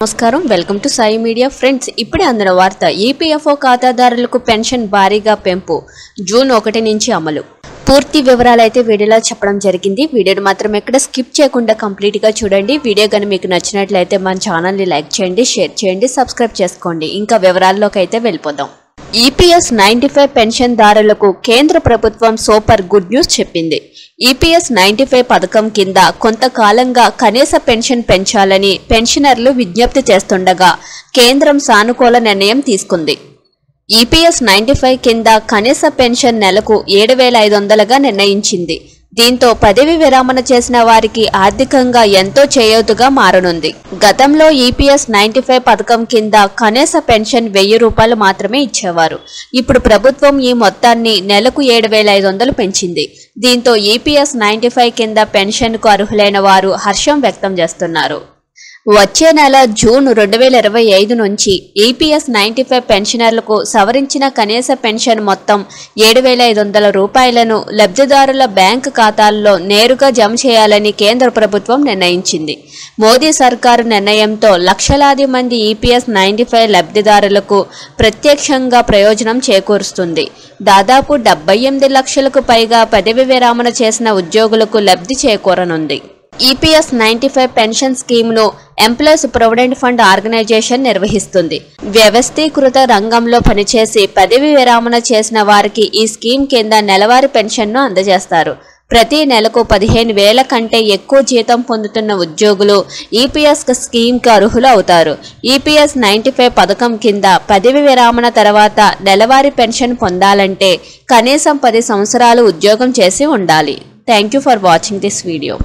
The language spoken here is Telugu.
నమస్కారం welcome to Sai media friends ఇప్పుడే అందిన వార్త ఈపీఎఫ్ఓ ఖాతాదారులకు పెన్షన్ భారీగా పెంపు జూన్ 1 నుంచి అమలు పూర్తి వివరాలు అయితే వీడియోలో చెప్పడం జరిగింది వీడియోని మాత్రం ఎక్కడ స్కిప్ చేయకుండా కంప్లీట్ గా చూడండి వీడియో గనుక మీకు నచ్చినట్లయితే మన ఛానల్ ని లైక్ చేయండి షేర్ చేయండి సబ్స్క్రైబ్ చేసుకోండి ఇంకా వివరాల్లోకి అయితే వెళ్ళిపోదాం ఈపీఎస్ 95 పెన్షన్ దారులకు కేంద్ర ప్రభుత్వం సూపర్ గుడ్ న్యూస్ చెప్పింది ఈపీఎస్ 95 పథకం కింద కొంతకాలంగా కనీస పెన్షన్ పెంచాలని పెన్షనర్లు విజ్ఞప్తి చేస్తుండగా కేంద్రం సానుకూల నిర్ణయం తీసుకుంది ఈపీఎస్ 95 కింద కనీస పెన్షన్ నెలకు 7,500గా నిర్ణయించింది దీంతో పదవి విరమణ చేసిన వారికి ఆర్థికంగా ఎంతో చేయూతగా మారనుంది గతంలో ఈపీఎస్ 95 పథకం కింద కనీస పెన్షన్ 1000 రూపాయలు మాత్రమే ఇచ్చేవారు ఇప్పుడు ప్రభుత్వం ఈ మొత్తాన్ని నెలకు 7,500 పెంచింది దీంతో ఈపీఎస్ 95 కింద పెన్షన్కు అర్హులైన వారు హర్షం వ్యక్తం చేస్తున్నారు వచ్చే నెల జూన్ 2025 నుంచి ఈపీఎస్ 95 పెన్షనర్లకు సవరించిన కనీస పెన్షన్ మొత్తం 7,500 రూపాయలను లబ్ధిదారుల బ్యాంకు ఖాతాల్లో నేరుగా జమ చేయాలని కేంద్ర ప్రభుత్వం నిర్ణయించింది మోదీ సర్కారు నిర్ణయంతో లక్షలాది మంది ఈపీఎస్ 95 లబ్ధిదారులకు ప్రత్యక్షంగా ప్రయోజనం చేకూరుస్తుంది దాదాపు 78 లక్షలకు పైగా పదవి విరమణ చేసిన ఉద్యోగులకు లబ్ధి చేకూరనుంది ఈపీఎస్ 95 పెన్షన్ స్కీమ్ను ఎంప్లాయీస్ ప్రొవిడెంట్ ఫండ్ ఆర్గనైజేషన్ నిర్వహిస్తుంది వ్యవస్థీకృత రంగంలో పనిచేసి పదవి విరమణ చేసిన వారికి ఈ స్కీమ్ కింద నెలవారీ పెన్షన్ను అందజేస్తారు ప్రతి నెలకు 15,000 కంటే ఎక్కువ జీతం పొందుతున్న ఉద్యోగులు ఈపీఎస్ స్కీమ్కి అర్హులు అవుతారు ఈపీఎస్ 95 పథకం కింద పదవి విరమణ తర్వాత నెలవారీ పెన్షన్ పొందాలంటే కనీసం 10 సంవత్సరాలు ఉద్యోగం చేసి ఉండాలి thank you for watching this video